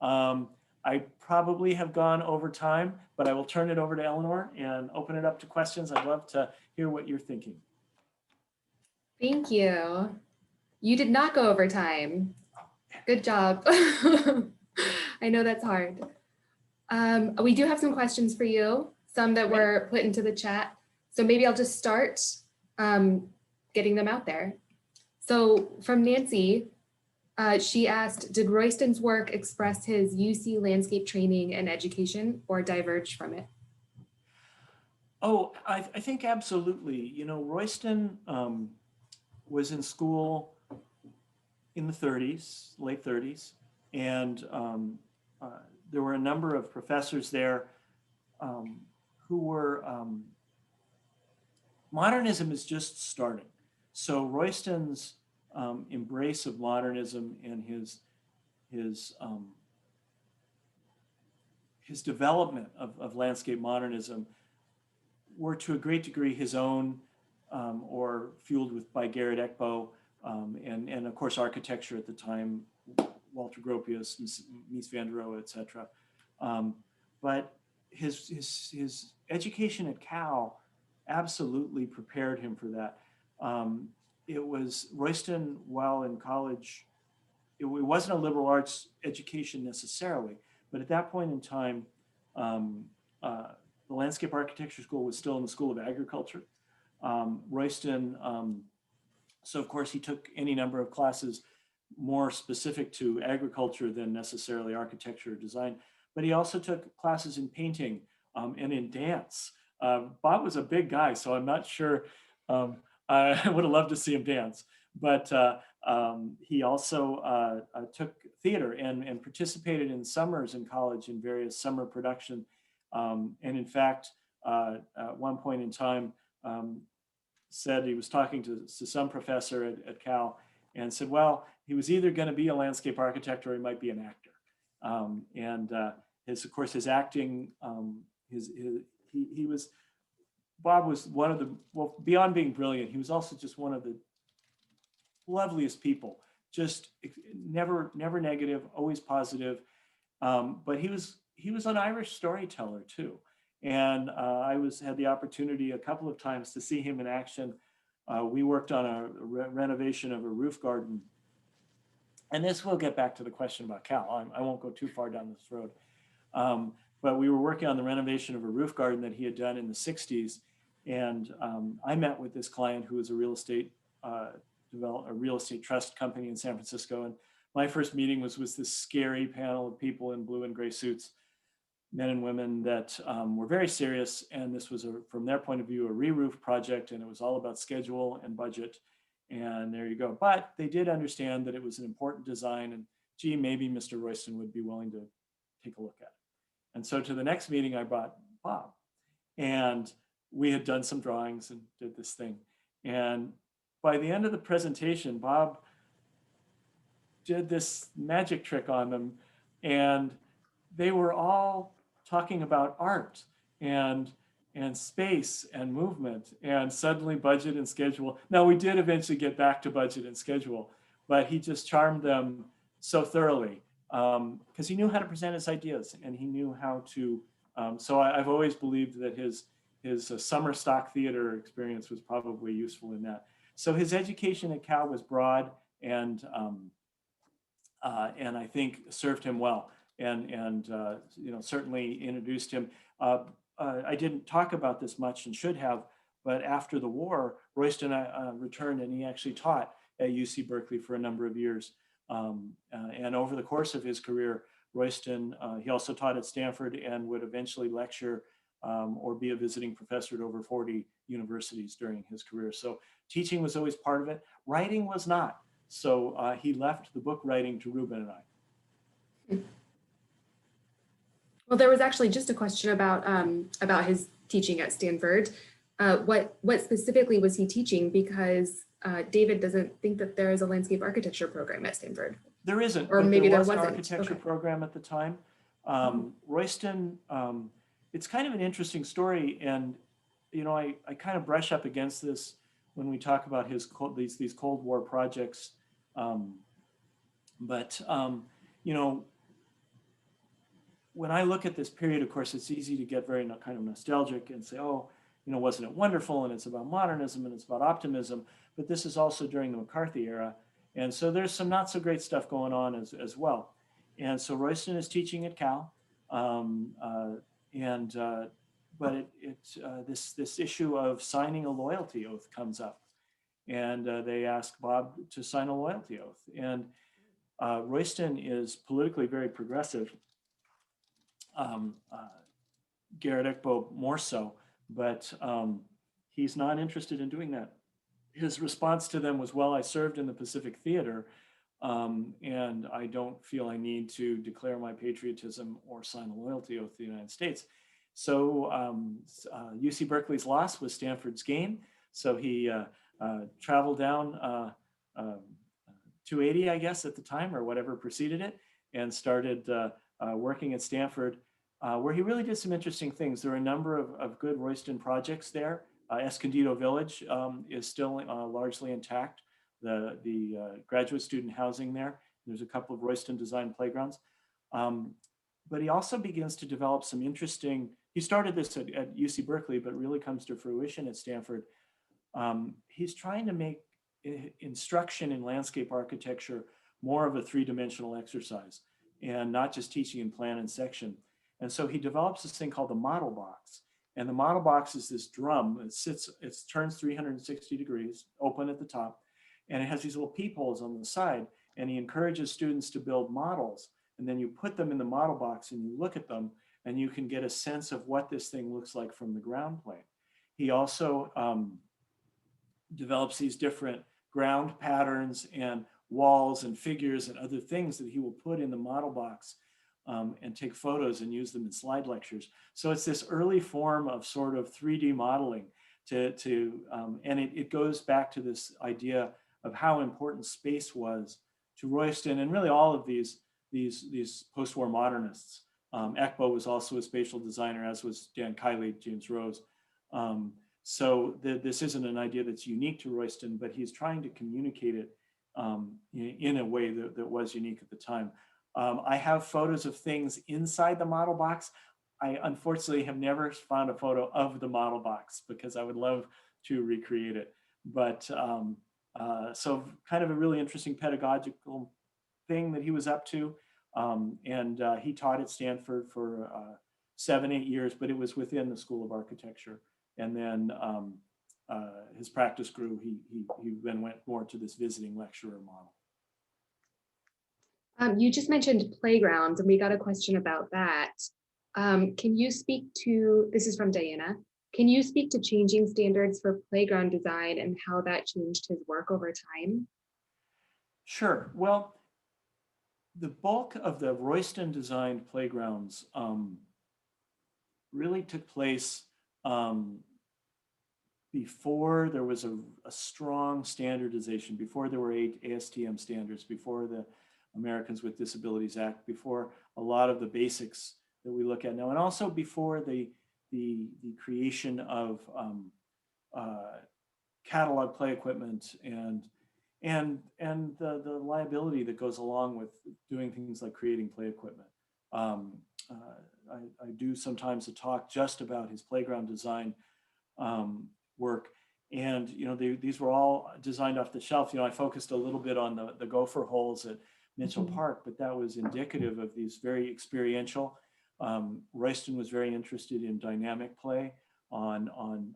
I probably have gone over time, but I will turn it over to Eleanor and open it up to questions. I'd love to hear what you're thinking. Thank you. You did not go over time. Good job. I know that's hard. We do have some questions for you, some that were put into the chat. So maybe I'll just start getting them out there. So from Nancy, she asked, did Royston's work express his UC landscape training and education or diverge from it? Oh, I think absolutely. You know, Royston was in school in the 30s, late 30s, and there were a number of professors there who were, modernism is just starting. So Royston's embrace of modernism and his development of landscape modernism were to a great degree his own, or fueled by Gerrit Ekbo, and of course architecture at the time, Walter Gropius, Mies van der Rohe, etc. But his education at Cal absolutely prepared him for that. It was Royston, while in college, it wasn't a liberal arts education necessarily, but at that point in time, the landscape architecture school was still in the School of Agriculture. Royston, so of course he took any number of classes more specific to agriculture than necessarily architecture or design, but he also took classes in painting and in dance. Bob was a big guy, so I'm not sure, I would have loved to see him dance, but he also took theater and participated in summers in college in various summer production. And in fact, at one point in time, said he was talking to some professor at Cal and said, well, he was either going to be a landscape architect or he might be an actor. Of course, his acting, Bob was one of the, well, beyond being brilliant, he was also just one of the loveliest people, just never negative, always positive. But he was an Irish storyteller too. And I had the opportunity a couple of times to see him in action. We worked on a renovation of a roof garden. And this will get back to the question about Cal. I won't go too far down this road. But we were working on the renovation of a roof garden that he had done in the 60s. And I met with this client who was a real estate trust company in San Francisco. And my first meeting was with this scary panel of people in blue and gray suits, men and women that were very serious. And this was, from their point of view, a re-roof project. And it was all about schedule and budget. And there you go. But they did understand that it was an important design, and gee, maybe Mr. Royston would be willing to take a look at it. And so to the next meeting, I brought Bob, and we had done some drawings and did this thing. And by the end of the presentation, Bob did this magic trick on them, and they were all talking about art and space and movement and suddenly budget and schedule. Now, we did eventually get back to budget and schedule, but he just charmed them so thoroughly because he knew how to present his ideas, and he knew how to. So I've always believed that his summer stock theater experience was probably useful in that. So his education at Cal was broad and I think served him well, and you know, certainly introduced him. I didn't talk about this much and should have, but after the war, Royston returned, and he actually taught at UC Berkeley for a number of years. And over the course of his career, Royston, he also taught at Stanford and would eventually lecture or be a visiting professor at over 40 universities during his career. So teaching was always part of it. Writing was not. So he left the book writing to Ruben and I. Well, there was actually just a question about his teaching at Stanford. What specifically was he teaching? Because David doesn't think that there is a landscape architecture program at Stanford. There isn't, or maybe there was wasn't. An architecture program at the time. Royston, it's kind of an interesting story, and you know, I kind of brush up against this when we talk about his these Cold War projects. You know, when I look at this period, of course, it's easy to get very kind of nostalgic and say, oh, you know, wasn't it wonderful? And it's about modernism and it's about optimism. But this is also during the McCarthy era. And so there's some not so great stuff going on as well. And so Royston is teaching at Cal. But this issue of signing a loyalty oath comes up. And they ask Bob to sign a loyalty oath. And Royston is politically very progressive. Garrett Ekbo more so, but he's not interested in doing that. His response to them was, well, I served in the Pacific Theater, and I don't feel I need to declare my patriotism or sign a loyalty oath to the United States. So UC Berkeley's loss was Stanford's gain. So he traveled down 280, I guess, at the time, or whatever preceded it, and started working at Stanford, where he really did some interesting things. There are a number of good Royston projects there. Escondido Village is still largely intact. The graduate student housing there. There's a couple of Royston designed playgrounds. But he also begins to develop some interesting, he started this at UC Berkeley, but really comes to fruition at Stanford. He's trying to make instruction in landscape architecture more of a three-dimensional exercise, and not just teaching in plan and section. And so he develops this thing called the model box. And the model box is this drum. It turns 360 degrees, open at the top, and it has these little peepholes on the side. And he encourages students to build models. And then you put them in the model box and you look at them, and you can get a sense of what this thing looks like from the ground plane. He also develops these different ground patterns and walls and figures and other things that he will put in the model box and take photos and use them in slide lectures. So it's this early form of sort of 3D modeling and it goes back to this idea of how important space was to Royston and really all of these post-war modernists. Ekbo was also a spatial designer, as was Dan Kiley, James Rose. So this isn't an idea that's unique to Royston, but he's trying to communicate it in a way that was unique at the time. I have photos of things inside the model box. I unfortunately have never found a photo of the model box because I would love to recreate it. But so kind of a really interesting pedagogical thing that he was up to. He taught at Stanford for 7-8 years, but it was within the School of Architecture. And then his practice grew. He then went more to this visiting lecturer model. You just mentioned playgrounds, and we got a question about that. Can you speak to, this is from Diana, Can you speak to changing standards for playground design and how that changed his work over time? Sure. Well, the bulk of the Royston designed playgrounds really took place um, before there was a strong standardization, before there were ASTM standards, before the Americans with Disabilities Act, before a lot of the basics that we look at now, and also before the creation of catalog play equipment and the liability that goes along with doing things like creating play equipment. Um, I do sometimes a talk just about his playground design work. And these were all designed off the shelf. I focused a little bit on the gopher holes at Mitchell Park, but that was indicative of these very experiential. Royston was very interested in dynamic play, on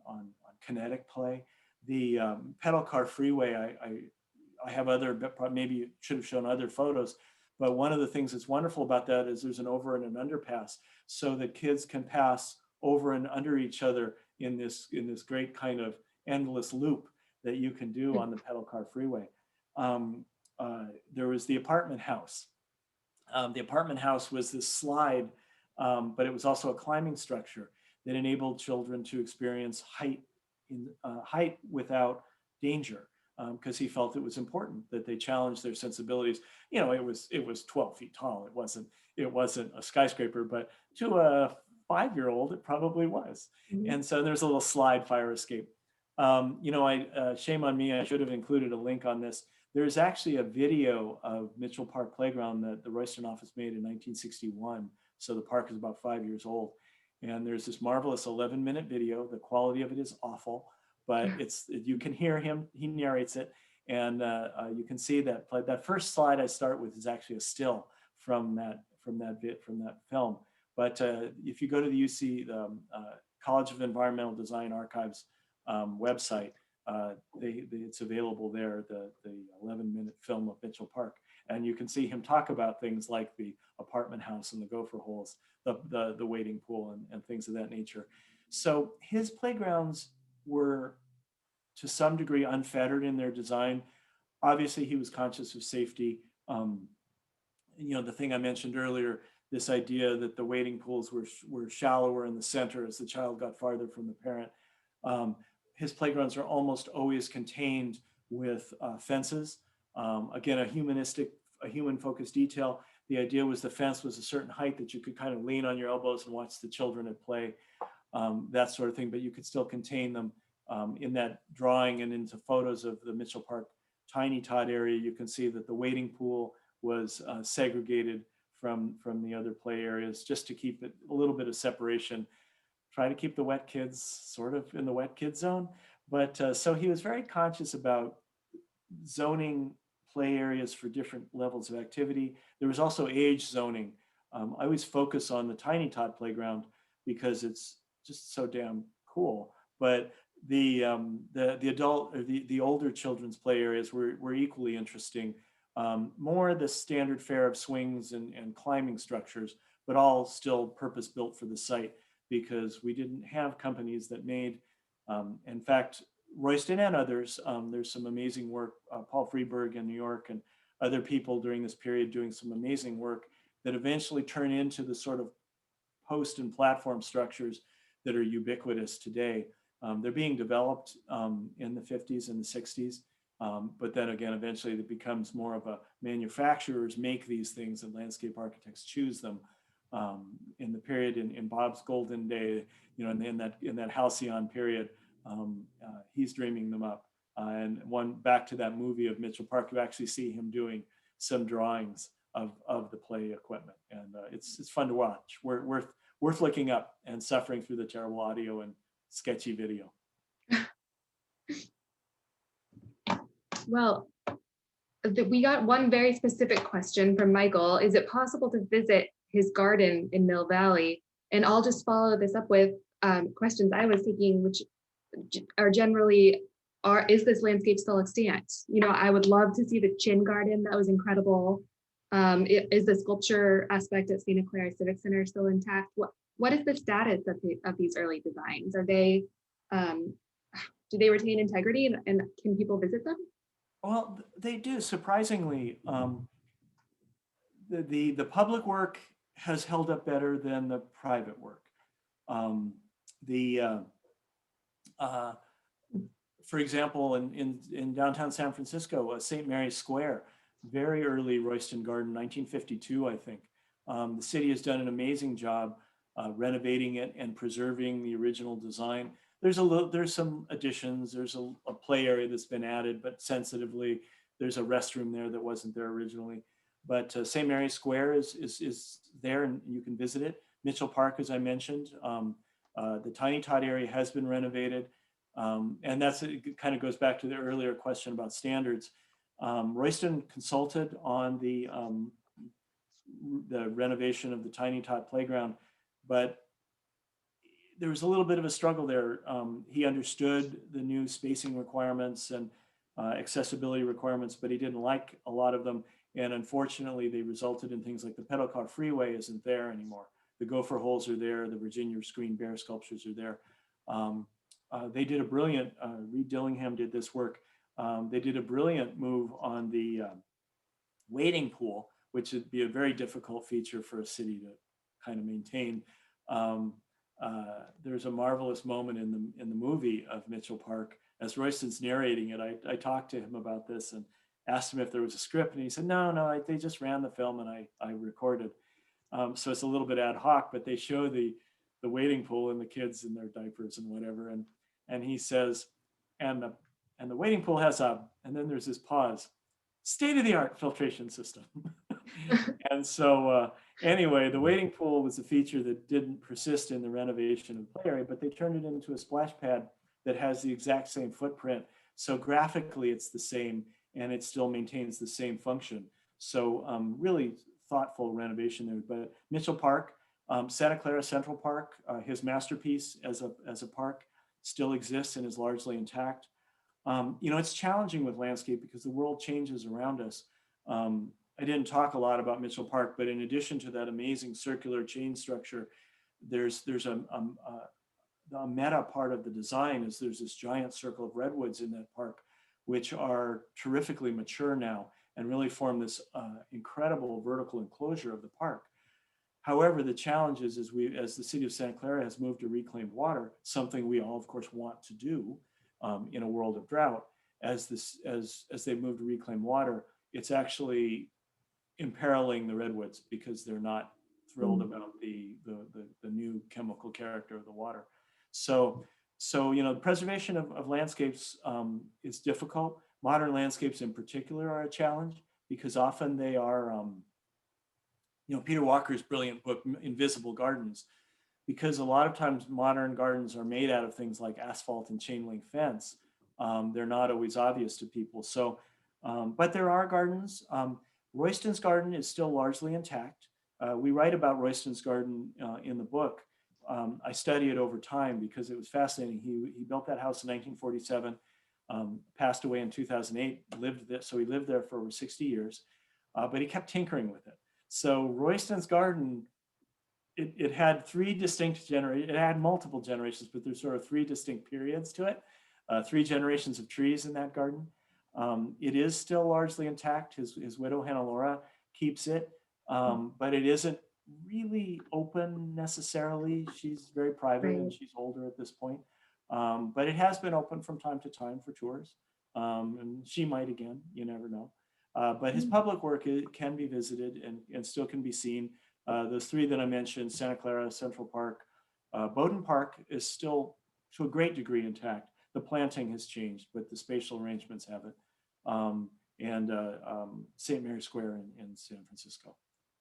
kinetic play. The pedal car freeway, I have other, maybe should have shown other photos, but one of the things that's wonderful about that is there's an over and an underpass, so that kids can pass over and under each other in this great kind of endless loop that you can do on the pedal car freeway. There was the apartment house. The apartment house was this slide, but it was also a climbing structure that enabled children to experience height without danger, because he felt it was important that they challenge their sensibilities. It was 12 feet tall. It wasn't a skyscraper, but to a 5-year-old, it probably was. Mm-hmm. And so there's a little slide fire escape. Shame on me, I should have included a link on this. There's actually a video of Mitchell Park Playground that the Royston office made in 1961. So the park is about 5 years old. And there's this marvelous 11-minute video. The quality of it is awful, but you can hear him, he narrates it. And you can see that that first slide I start with is actually a still from that film. But if you go to the UC College of Environmental Design Archives website, it's available there, the 11-minute film of Mitchell Park. And you can see him talk about things like the apartment house and the gopher holes, the wading pool and things of that nature. So his playgrounds were to some degree unfettered in their design. Obviously, he was conscious of safety. The thing I mentioned earlier, this idea that the wading pools were shallower in the center as the child got farther from the parent. His playgrounds are almost always contained with fences. Again, a human-focused detail. The idea was the fence was a certain height that you could kind of lean on your elbows and watch the children at play, that sort of thing, but you could still contain them. In that drawing and into photos of the Mitchell Park Tiny Tot area, you can see that the wading pool was segregated from the other play areas, just to keep it a little bit of separation. Try to keep the wet kids sort of in the wet kid zone. But so he was very conscious about zoning play areas for different levels of activity. There was also age zoning. I always focus on the Tiny Tot playground because it's just so damn cool. But the adult or the older children's play areas were equally interesting. More the standard fare of swings and climbing structures, but all still purpose built for the site, because we didn't have companies that made, in fact, Royston and others, there's some amazing work, Paul Freeberg in New York and other people during this period doing some amazing work that eventually turn into the sort of post and platform structures that are ubiquitous today. They're being developed in the 50s and the 60s, but then again, eventually it becomes more of a manufacturers make these things and landscape architects choose them. In the period in Bob's golden day, in that halcyon period, he's dreaming them up. And back to that movie of Mitchell Park, you actually see him doing some drawings of the play equipment, and it's fun to watch. Worth looking up and suffering through the terrible audio and sketchy video. Well, we got one very specific question from Michael. Is it possible to visit his garden in Mill Valley? And I'll just follow this up with questions I was thinking, which are generally, is this landscape still extant? I would love to see the Chin Garden. That was incredible. Is the sculpture aspect at Santa Clara Civic Center still intact? what is the status of these early designs? Are they, do they retain integrity and can people visit them? Well, they do, surprisingly. The public work has held up better than the private work. Um, the uh, for example, in downtown San Francisco, St. Mary's Square, very early Royston Garden, 1952, I think. The city has done an amazing job renovating it and preserving the original design. There's some additions. There's a play area that's been added, but sensitively, there's a restroom there that wasn't there originally. But St. Mary's Square is there, and you can visit it. Mitchell Park, as I mentioned, the Tiny Tot area has been renovated. And it kind of goes back to the earlier question about standards. Royston consulted on the renovation of the Tiny Tot playground, but there was a little bit of a struggle there. He understood the new spacing requirements and accessibility requirements, but he didn't like a lot of them. And unfortunately, they resulted in things like the pedal car freeway isn't there anymore. The gopher holes are there. The Virginia screen bear sculptures are there. They did a brilliant, Reed Dillingham did this work. They did a brilliant move on the wading pool, which would be a very difficult feature for a city to kind of maintain. There's a marvelous moment in the movie of Mitchell Park. As Royston's narrating it, I talked to him about this and asked him if there was a script, and he said, no, they just ran the film and I recorded. So it's a little bit ad hoc, but they show the wading pool and the kids in their diapers and whatever. And he says, and the wading pool has and then there's this pause, state-of-the-art filtration system. And so anyway, the wading pool was a feature that didn't persist in the renovation of the play area, but they turned it into a splash pad that has the exact same footprint. So graphically, it's the same, and it still maintains the same function. So really thoughtful renovation there. But Mitchell Park, Santa Clara Central Park, his masterpiece as a park, still exists and is largely intact. It's challenging with landscape because the world changes around us. I didn't talk a lot about Mitchell Park, but in addition to that amazing circular chain structure, there's a meta part of the design is there's this giant circle of redwoods in that park, which are terrifically mature now and really form this incredible vertical enclosure of the park. However, the challenge is as the city of Santa Clara has moved to reclaimed water, something we all, of course, want to do in a world of drought, as they move to reclaim water, it's actually imperiling the redwoods because they're not thrilled about the new chemical character of the water. So the preservation of landscapes is difficult. Modern landscapes in particular are a challenge because often they are, Peter Walker's brilliant book, Invisible Gardens, because a lot of times modern gardens are made out of things like asphalt and chain link fence. They're not always obvious to people. So, but there are gardens. Royston's garden is still largely intact. We write about Royston's garden in the book. I study it over time because it was fascinating. He built that house in 1947, passed away in 2008, so he lived there for over 60 years, but he kept tinkering with it. So Royston's garden, it had three distinct generations. It had multiple generations, but there's sort of three distinct periods to it. 3 generations of trees in that garden. It is still largely intact. His widow, Hannah Laura, keeps it, but it isn't really open necessarily. She's very private and she's older at this point. But it has been open from time to time for tours. And she might again, you never know. But his public work can be visited and still can be seen. Those 3 that I mentioned, Santa Clara, Central Park, Bowdoin Park is still to a great degree intact. The planting has changed, but the spatial arrangements haven't. And St. Mary's Square in San Francisco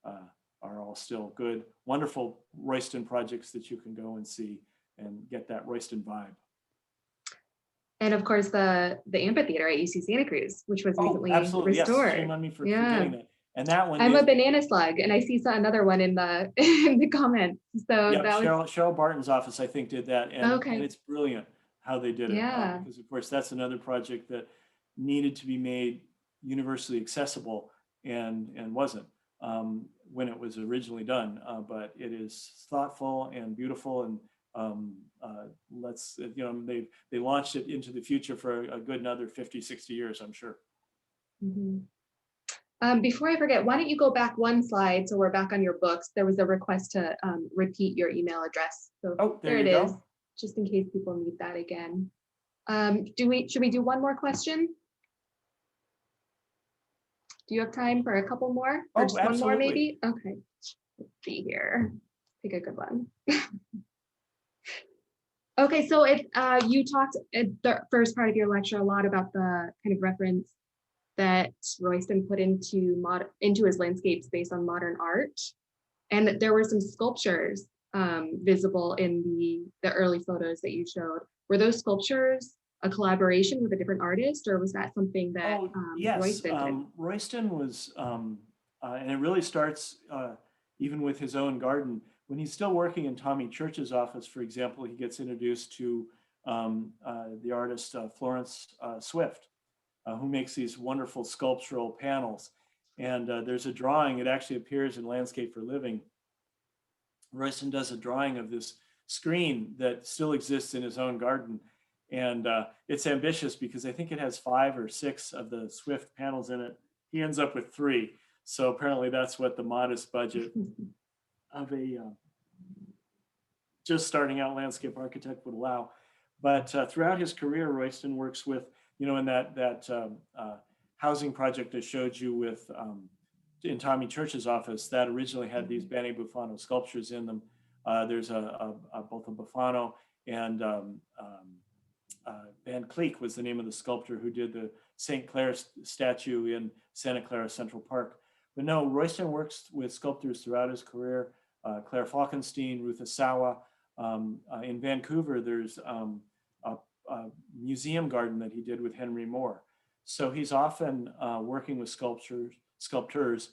are all still good, wonderful Royston projects that you can go and see and get that Royston vibe. And of course, the amphitheater at UC Santa Cruz, which was recently absolutely. restored. Yes, shame on me for forgetting that. And that one I'm a banana slug, and I see another one in the in the comments. So yeah, that Cheryl Barton's office, I think, did that, and it's brilliant how they did it. Because of course that's another project that needed to be made universally accessible and wasn't. when it was originally done, but it is thoughtful and beautiful, and they launched it into the future for a good another 50, 60 years, I'm sure. Before I forget, why don't you go back one slide so we're back on your books. There was a request to repeat your email address. So there it you is, go. just in case people need that again. Should we do one more question? Do you have time for a couple more? Or just Absolutely. one more maybe? Okay, let's see here. Pick a good one. Okay, so you talked at the first part of your lecture a lot about the kind of reference that Royston put into his landscapes based on modern art, and that there were some sculptures visible in the early photos that you showed. Were those sculptures a collaboration with a different artist, or was that something that Yes, Royston did? Royston was, and it really starts even with his own garden. When he's still working in Tommy Church's office, for example, he gets introduced to the artist Florence Swift, who makes these wonderful sculptural panels. And there's a drawing, it actually appears in Landscape for Living. Royston does a drawing of this screen that still exists in his own garden. And it's ambitious because I think it has 5 or 6 of the Swift panels in it. He ends up with 3. So apparently that's what the modest budget of a just starting out landscape architect would allow. But throughout his career, Royston works with, in that housing project I showed you with in Tommy Church's office, that originally had these Bene Buffano sculptures in them. There's both a Buffano and Van Cleek was the name of the sculptor who did the St. Clair statue in Santa Clara Central Park. But no, Royston works with sculptors throughout his career. Claire Falkenstein, Ruth Asawa. In Vancouver, there's a museum garden that he did with Henry Moore. So he's often working with sculptors.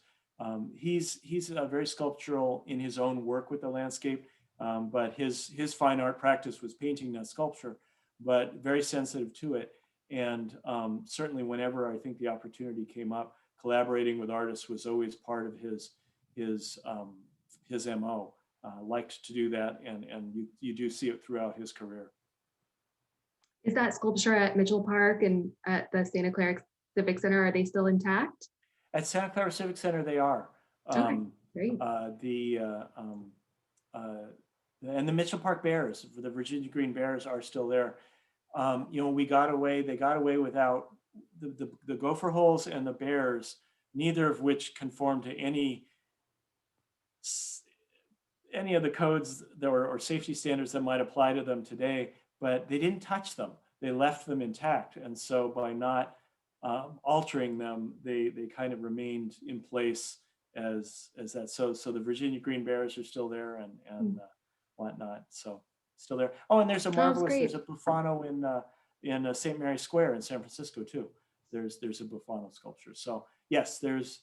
He's very sculptural in his own work with the landscape, but his fine art practice was painting, not sculpture, but very sensitive to it. And certainly whenever I think the opportunity came up, collaborating with artists was always part of his MO. Liked to do that, and you do see it throughout his career. Is that sculpture at Mitchell Park and at the Santa Clara Civic Center, are they still intact? At Santa Clara Civic Center, they are. Okay, great. And the Mitchell Park Bears, the Virginia Green Bears, are still there. They got away without the gopher holes and the bears, neither of which conform to any of the codes or safety standards that might apply to them today, but they didn't touch them. They left them intact. And so by not altering them, they kind of remained in place as that. So the Virginia Green Bears are still there and whatnot. So still there. Oh, and there's a Buffano in St. Mary's Square in San Francisco too. There's a Buffano sculpture. So yes, there's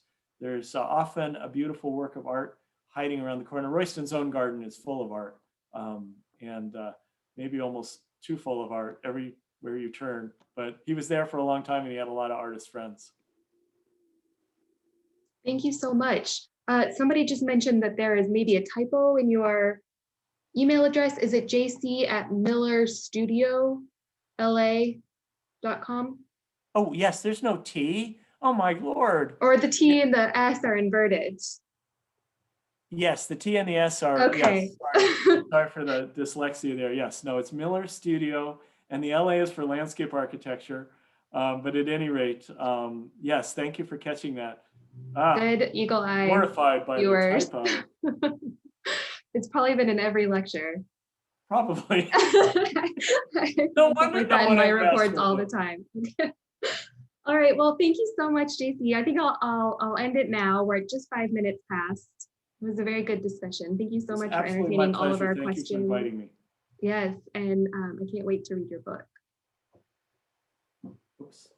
often a beautiful work of art hiding around the corner. Royston's own garden is full of art, and maybe almost too full of art everywhere you turn. But he was there for a long time, and he had a lot of artist friends. Thank you so much. Somebody just mentioned that there is maybe a typo in your email address. Is it jc@millerstudiola.com? Oh, yes, there's no T. Oh, my Lord. Or the T and the S are inverted. Yes, the T and the S are. Okay. Yes, sorry for the dyslexia there. Yes, no, it's Miller Studio, and the LA is for landscape architecture. But at any rate, yes, thank you for catching that. Good eagle eye. Horrified by viewers. the typo. It's probably been in every lecture. Probably. No wonder that in my reports all the time. All right. Well, thank you so much, JC. I think I'll end it now. We're at just 5 minutes past. It was a very good discussion. Thank you so much for entertaining all of our questions. Thank you for inviting me. Yes, and I can't wait to read your book. Oops.